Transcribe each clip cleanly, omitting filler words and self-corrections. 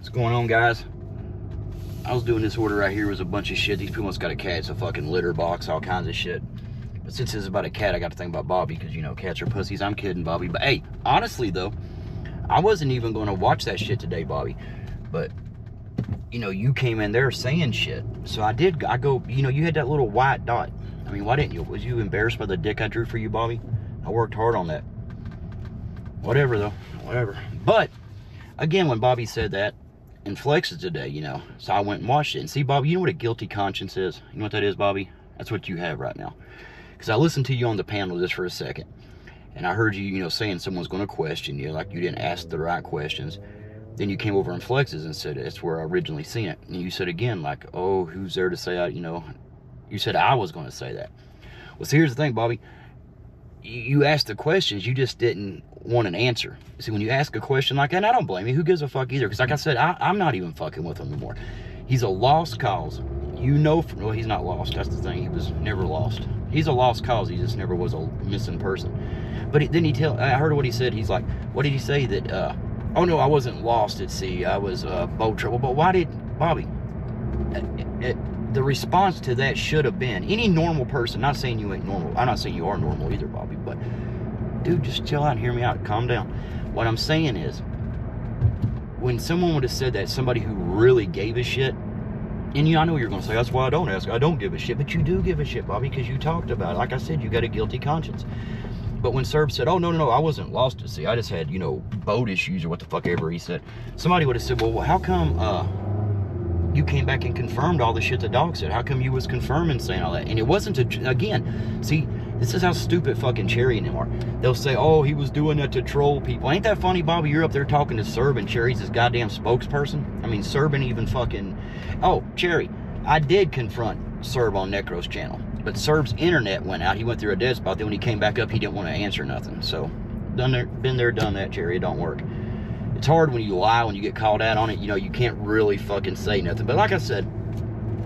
What's going on, guys? I was doing this order right here. It was a bunch of shit. These people must got a cat. It's a fucking litter box, all kinds of shit. But since it's about a cat, I got to think about Bobby, because, you know, cats are pussies. I'm kidding, Bobby. But hey, honestly, though, I wasn't even going to watch that shit today, Bobby. But, you know, you came in there saying shit. So I did. I go, you know, you had that little white dot. I mean, why didn't you? Was you embarrassed by the dick I drew for you, Bobby? I worked hard on that. Whatever, though. Whatever. But, again, when Bobby said that, and Flexes today, you know, so I went and watched it. And see, Bobby, you know what a guilty conscience is? You know what that is, Bobby? That's what you have right now. Because I listened to you on the panel just for a second, and I heard you, you know, saying someone's going to question you, like you didn't ask the right questions. Then you came over in Flexes and said, that's where I originally seen it. And you said again, like, oh, who's there to say, you know, you said I was going to say that. Well, see, here's the thing, Bobby. You asked the questions, you just didn't want an answer. See, when you ask a question like that, and I don't blame you, who gives a fuck either? Because like I said, I'm not even fucking with him anymore. He's a lost cause. You know, well, he's not lost, that's the thing. He was never lost. He's a lost cause, he just never was a missing person. But I heard what he said. He's like, what did he say? That, oh no, I wasn't lost at sea, I was boat trouble. But why did, Bobby, the response to that should have been, any normal person, not saying you ain't normal, I'm not saying you are normal either, Bobby, but dude, just chill out and hear me out, calm down. What I'm saying is, when someone would have said that, somebody who really gave a shit, and I know you're going to say, that's why I don't ask, I don't give a shit, but you do give a shit, Bobby, because you talked about it. Like I said, you got a guilty conscience. But when Serb said, oh, no, I wasn't lost at sea, I just had, you know, boat issues or what the fuck ever he said, somebody would have said, well, how come, you came back and confirmed all the shit the dog said? How come you was confirming saying all that? And it wasn't again, see, this is how stupid fucking Cherry and them are. They'll say, oh, he was doing that to troll people. Ain't that funny, Bobby? You're up there talking to Serb and Cherry's his goddamn spokesperson. I mean, Serb and even fucking, oh, Cherry, I did confront Serb on Necro's channel, but Serb's internet went out. He went through a dead spot. Then when he came back up, he didn't want to answer nothing. So, been there, done that, Cherry. It don't work. It's hard when you lie, when you get called out on it, you know, you can't really fucking say nothing. But like I said,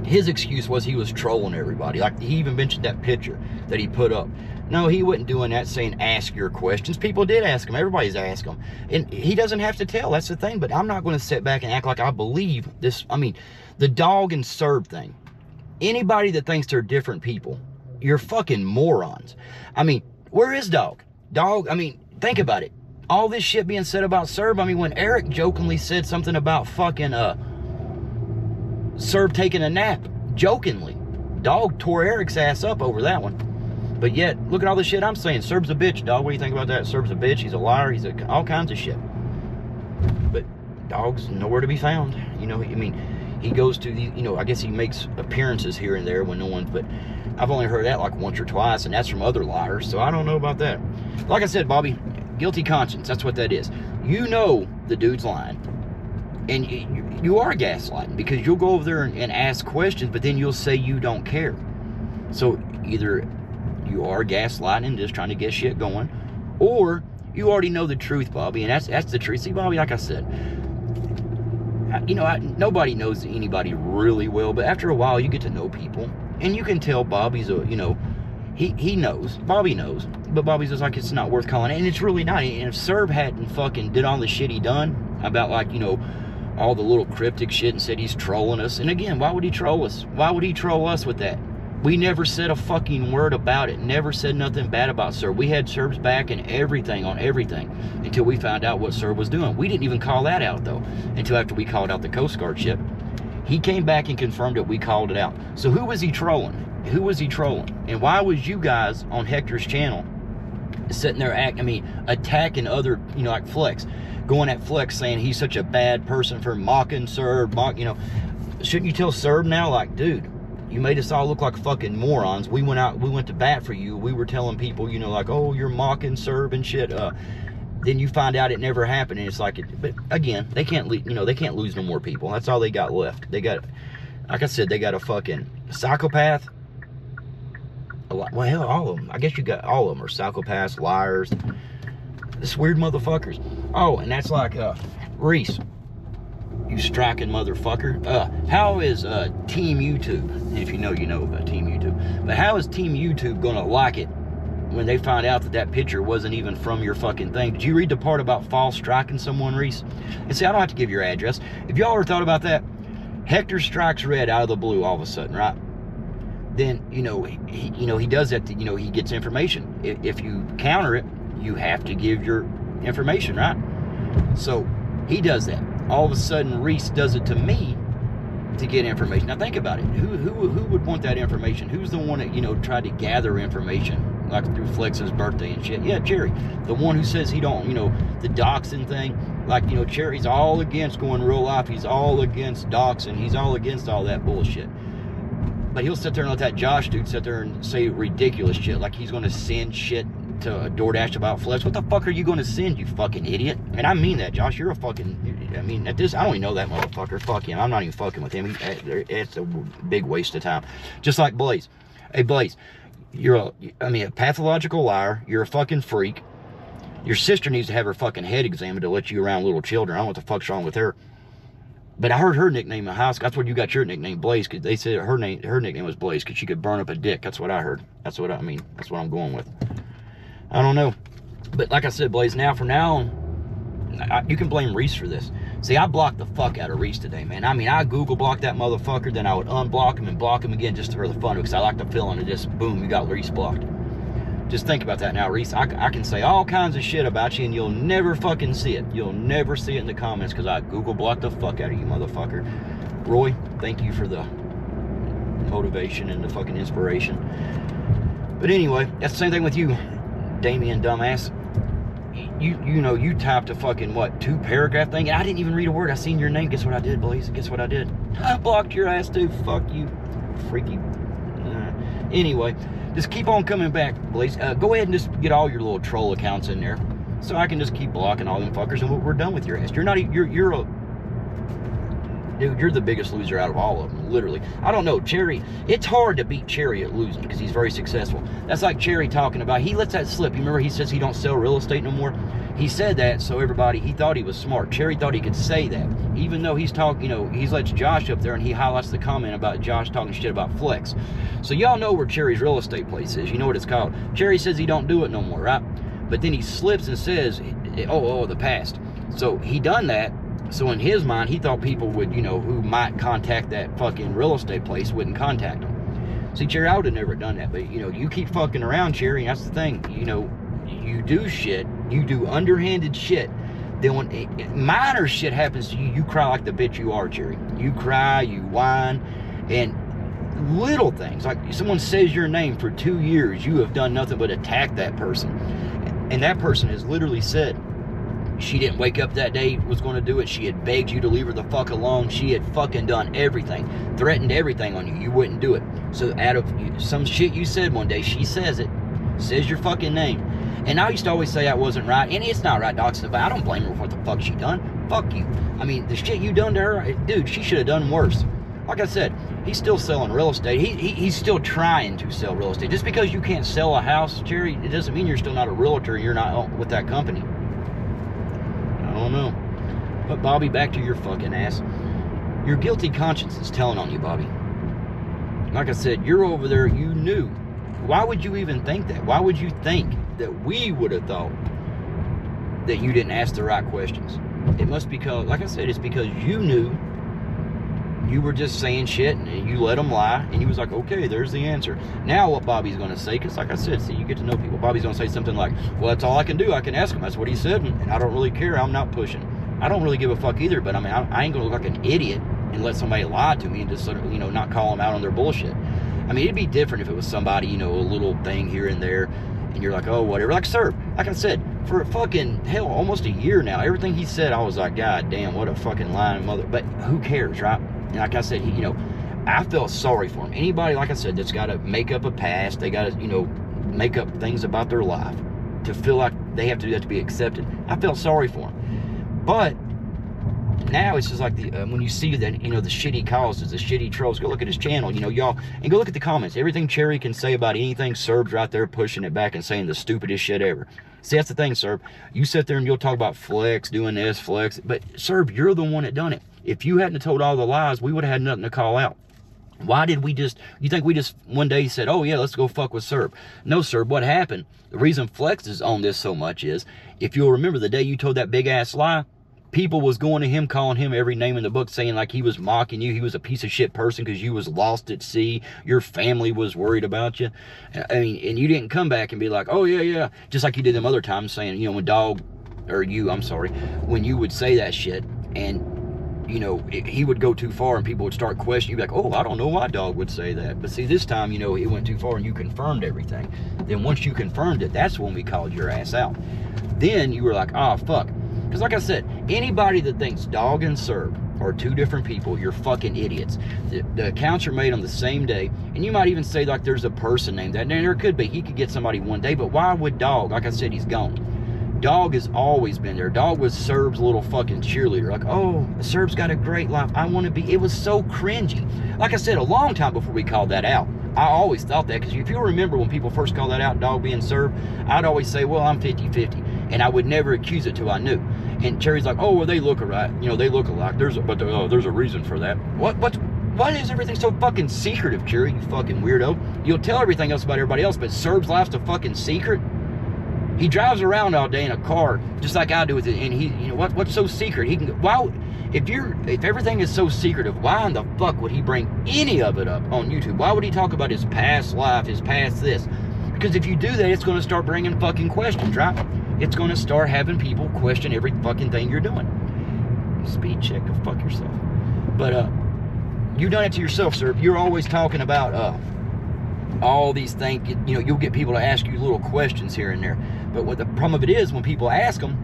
his excuse was he was trolling everybody. Like, he even mentioned that picture that he put up. No, he wasn't doing that, saying ask your questions. People did ask him. Everybody's asked him. And he doesn't have to tell. That's the thing. But I'm not going to sit back and act like I believe this. I mean, the dog and Serb thing. Anybody that thinks they're different people, you're fucking morons. I mean, where is Dog? Dog, I mean, think about it. All this shit being said about Serb, I mean, when Eric jokingly said something about fucking Serb taking a nap, jokingly, Dog tore Eric's ass up over that one. But yet, look at all the shit I'm saying. Serb's a bitch, Dog. What do you think about that? Serb's a bitch, he's a liar, he's all kinds of shit. But Dog's nowhere to be found. You know, I mean, he goes to the, you know, I guess he makes appearances here and there when no one's, but I've only heard that like once or twice, and that's from other liars, so I don't know about that. Like I said, Bobby, guilty conscience, that's what that is. You know the dude's lying, and you are gaslighting, because you'll go over there and ask questions, but then you'll say you don't care. So either you are gaslighting and just trying to get shit going, or you already know the truth, Bobby, and that's the truth. See, Bobby, like I said, you know, nobody knows anybody really well, but after a while you get to know people, and you can tell Bobby's a, you know, he knows, Bobby knows, but Bobby's just like, it's not worth calling it, and it's really not. And if Serb hadn't fucking did all the shit he done about, like, you know, all the little cryptic shit and said he's trolling us, and again, why would he troll us? Why would he troll us with that? We never said a fucking word about it, never said nothing bad about Serb. We had Serb's back and everything on everything until we found out what Serb was doing. We didn't even call that out, though, until after we called out the Coast Guard ship. He came back and confirmed that we called it out. So who was he trolling? Who was he trolling? And why was you guys on Hector's channel sitting there attacking other, you know, like Flex, going at Flex saying he's such a bad person for mocking Serb, you know? Shouldn't you tell Serb now, like, dude, you made us all look like fucking morons. We went to bat for you. We were telling people, you know, like, oh, you're mocking Serb and shit. Then you find out it never happened, and it's like, but again, they can't, you know, they can't lose no more people. That's all they got left. They got, like I said, they got a fucking psychopath. Well, hell, all of them. I guess you got all of them are psychopaths, liars, this weird motherfuckers. Oh, and that's like Reese, you striking motherfucker. How is Team YouTube? If you know about Team YouTube. But how is Team YouTube gonna like it when they find out that that picture wasn't even from your fucking thing. Did you read the part about false striking someone, Reese? And see, I don't have to give your address. If y'all ever thought about that, Hector strikes Red out of the blue all of a sudden, right? Then, he does that to, he gets information. If you counter it, you have to give your information, right? So he does that. All of a sudden, Reese does it to me to get information. Now think about it. Who would want that information? Who's the one that, tried to gather information, like through Flex's birthday and shit? Yeah, Cherry. The one who says he don't, the doxing thing. Like, Cherry's all against going real life. He's all against doxing. He's all against all that bullshit. But he'll sit there and let that Josh dude sit there and say ridiculous shit. Like he's going to send shit to DoorDash about Flex. What the fuck are you going to send, you fucking idiot? And I mean that, Josh. You're a fucking... at this, I don't even know that motherfucker. Fuck him. I'm not even fucking with him. It's a big waste of time. Just like Blaze. Hey, Blaze. You're a pathological liar. You're a fucking freak. Your sister needs to have her fucking head examined to let you around little children. I don't know what the fuck's wrong with her. But I heard her nickname in high school. That's where you got your nickname, Blaze, because they said her nickname was Blaze because she could burn up a dick. That's what I heard. That's what I'm going with. I don't know. But like I said, Blaze, from now on, you can blame Reese for this. See, I blocked the fuck out of Reese today, man. I Google blocked that motherfucker, then I would unblock him and block him again just for the fun of it, because I like the feeling of just, boom, you got Reese blocked. Just think about that now, Reese. I can say all kinds of shit about you, and you'll never fucking see it. You'll never see it in the comments, because I Google blocked the fuck out of you, motherfucker. Roy, thank you for the motivation and the fucking inspiration. But anyway, that's the same thing with you, Damien dumbass. You typed a fucking, 2-paragraph thing, and I didn't even read a word. I seen your name. Guess what I did, Blaze? Guess what I did? I blocked your ass, too. Fuck you, freaky. Anyway, just keep on coming back, Blaze. Go ahead and just get all your little troll accounts in there, so I can just keep blocking all them fuckers, and we're done with your ass. You're the biggest loser out of all of them, literally. I don't know, Cherry. It's hard to beat Cherry at losing because he's very successful. That's like Cherry talking about, he lets that slip. You remember he says he don't sell real estate no more? He said that so he thought he was smart. Cherry thought he could say that, even though he's talking, he lets Josh up there and he highlights the comment about Josh talking shit about Flex. So y'all know where Cherry's real estate place is. You know what it's called. Cherry says he don't do it no more, right? But then he slips and says, the past. So he done that. So in his mind, he thought people would, who might contact that fucking real estate place wouldn't contact him. See, Cherry, I would have never done that. But, you keep fucking around, Cherry, and that's the thing. You do shit. You do underhanded shit. Then when minor shit happens to you, you cry like the bitch you are, Cherry. You cry, you whine, and little things. Like someone says your name for 2 years, you have done nothing but attack that person. And that person has literally said, she didn't wake up that day, was going to do it. She had begged you to leave her the fuck alone. She had fucking done everything, threatened everything on you. You wouldn't do it. So out of some shit you said one day, she says it, says your fucking name. And I used to always say I wasn't right, and it's not right, Doc. But I don't blame her for what the fuck she done. Fuck you. The shit you done to her, dude, she should have done worse. Like I said, he's still selling real estate. He's still trying to sell real estate. Just because you can't sell a house, Cherry, it doesn't mean you're still not a realtor and you're not with that company. I don't know. But Bobby, back to your fucking ass. Your guilty conscience is telling on you, Bobby. Like I said, you're over there, you knew. Why would you even think that? Why would you think that we would have thought that you didn't ask the right questions? It must be because, like I said, it's because you knew you were just saying shit and you let them lie, and you was like, okay, there's the answer. Now what Bobby's going to say, because like I said, see, you get to know people. Bobby's going to say something like, well, that's all I can do. I can ask him. That's what he said, and I don't really care. I'm not pushing. I don't really give a fuck either, but I ain't going to look like an idiot and let somebody lie to me and just sort of, not call them out on their bullshit. It'd be different if it was somebody, a little thing here and there, and you're like, oh, whatever. Like, sir, like I said, for fucking hell, almost a year now, everything he said, I was like, God damn, what a fucking lying mother. But who cares, right? And like I said, I felt sorry for him. Anybody, like I said, that's got to make up a past, they got to, make up things about their life to feel like they have to do that to be accepted. I felt sorry for him. But now it's just like when you see that, the shitty causes, the shitty trolls, go look at his channel, y'all, and go look at the comments. Everything Cherry can say about anything, Serb's right there pushing it back and saying the stupidest shit ever. See, that's the thing, Serb. You sit there and you'll talk about Flex, doing this, Flex, but Serb, you're the one that done it. If you hadn't told all the lies, we would have had nothing to call out. Why did we just, you think we just one day said, oh yeah, let's go fuck with Serb? No, Serb, what happened? The reason Flex is on this so much is, if you'll remember the day you told that big ass lie, people was going to him, calling him every name in the book, saying like he was mocking you, he was a piece of shit person because you was lost at sea, your family was worried about you. I mean, and you didn't come back and be like, oh yeah, just like you did them other times saying, you know, when Dog, or you, I'm sorry, when you would say that shit and, you know, he would go too far and people would start questioning. You'd be like, oh, I don't know why Dog would say that. But see, this time, you know, it went too far and you confirmed everything. Then once you confirmed it, that's when we called your ass out. Then you were like, oh, fuck. Because like I said, anybody that thinks Dog and Serb are two different people, you're fucking idiots. The accounts are made on the same day. And you might even say like there's a person named that. And there could be. He could get somebody one day. But why would Dog? Like I said, he's gone. Dog has always been there. Dog was Serb's little fucking cheerleader. Like, oh, Serb's got a great life. I want to be. It was so cringy. Like I said, a long time before we called that out. I always thought that, because if you remember when people first called that out, Dog being Serb, I'd always say, well, I'm 50-50. And I would never accuse it till I knew. And Cherry's like, oh, well, they look alike. You know, they look alike. There's a reason for that. Why is everything so fucking secretive, Cherry, you fucking weirdo? You'll tell everything else about everybody else, but Serb's life's a fucking secret? He drives around all day in a car, just like I do with it, and he, you know, what's so secret? He can, why, if everything is so secretive, why in the fuck would he bring any of it up on YouTube? Why would he talk about his past life, his past this? Because if you do that, it's going to start bringing fucking questions, right? It's going to start having people question every fucking thing you're doing. Speed check, go fuck yourself. But, you've done it to yourself, sir. You're always talking about, all these things, you know, you'll get people to ask you little questions here and there. But what the problem of it is, when people ask them,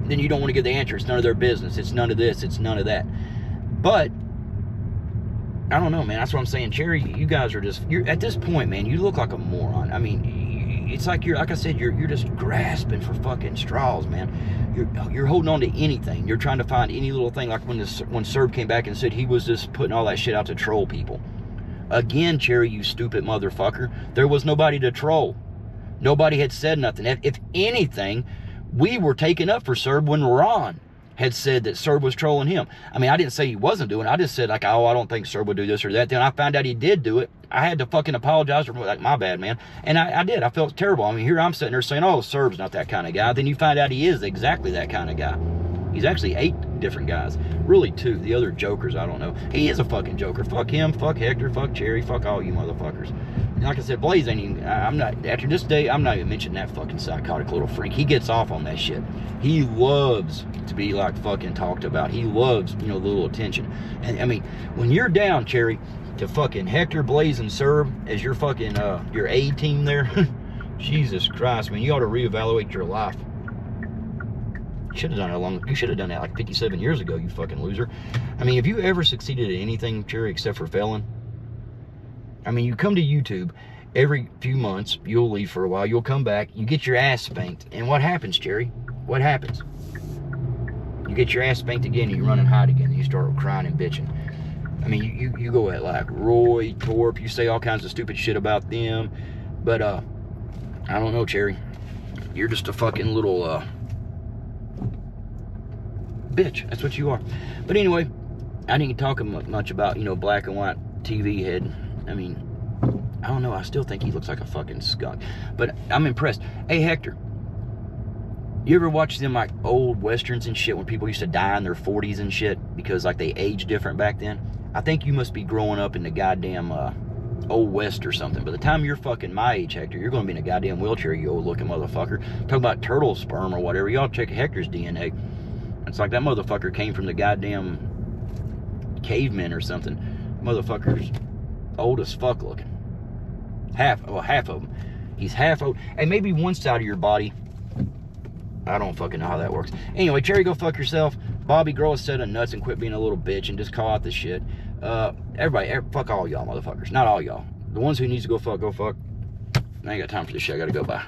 then you don't want to give the answer. It's none of their business. It's none of this. It's none of that. But I don't know, man. That's what I'm saying. Cherry, you guys are just, you're at this point, man, you look like a moron. I mean, it's like you're, like I said, you're just grasping for fucking straws, man. You're holding on to anything. You're trying to find any little thing, like when Serb came back and said he was just putting all that shit out to troll people. Again, Cherry, you stupid motherfucker. There was nobody to troll. Nobody had said nothing. If anything, we were taken up for Serb when Ron had said that Serb was trolling him. I mean, I didn't say he wasn't doing it. I just said, like, oh, I don't think Serb would do this or that. Then I found out he did do it. I had to fucking apologize for, like, my bad, man. And I did. I felt terrible. I mean, here I'm sitting there saying, oh, Serb's not that kind of guy. Then you find out he is exactly that kind of guy. He's actually 8 different guys. Really 2. The other jokers, I don't know. He is a fucking joker. Fuck him, fuck Hector, fuck Cherry, fuck all you motherfuckers. And like I said, Blaze ain't even, I'm not, after this day, I'm not even mentioning that fucking psychotic little freak. He gets off on that shit. He loves to be like fucking talked about. He loves, you know, the little attention. And I mean, when you're down, Cherry, to fucking Hector, Blaze, and Serb as your fucking, your A team there, Jesus Christ, man, you ought to reevaluate your life. You should have done it you should have done that like 57 years ago, you fucking loser. I mean, have you ever succeeded at anything, Cherry, except for failing? I mean, you come to YouTube every few months, you'll leave for a while, you'll come back, you get your ass spanked, and what happens, Cherry? What happens? You get your ass spanked again, and you run and hide again, and you start crying and bitching. I mean, you go at like Roy, Torp, you say all kinds of stupid shit about them, but I don't know, Cherry. You're just a fucking little bitch. That's what you are. But anyway, I didn't talk much about, you know, black and white TV head. I mean, I don't know. I still think he looks like a fucking skunk. But I'm impressed. Hey, Hector, you ever watch them like old westerns and shit when people used to die in their 40s and shit because like they aged different back then? I think you must be growing up in the goddamn old west or something. By the time you're fucking my age, Hector, you're going to be in a goddamn wheelchair, you old looking motherfucker. Talk about turtle sperm or whatever. Y'all check Hector's DNA. It's like that motherfucker came from the goddamn cavemen or something. Motherfucker's old as fuck looking. Half of them. He's half old. And maybe one side of your body. I don't fucking know how that works. Anyway, Cherry, go fuck yourself. Bobby, grow a set of nuts and quit being a little bitch and just call out the shit. Everybody, fuck all y'all motherfuckers. Not all y'all. The ones who needs to go fuck, go fuck. I ain't got time for this shit. I gotta go. Bye.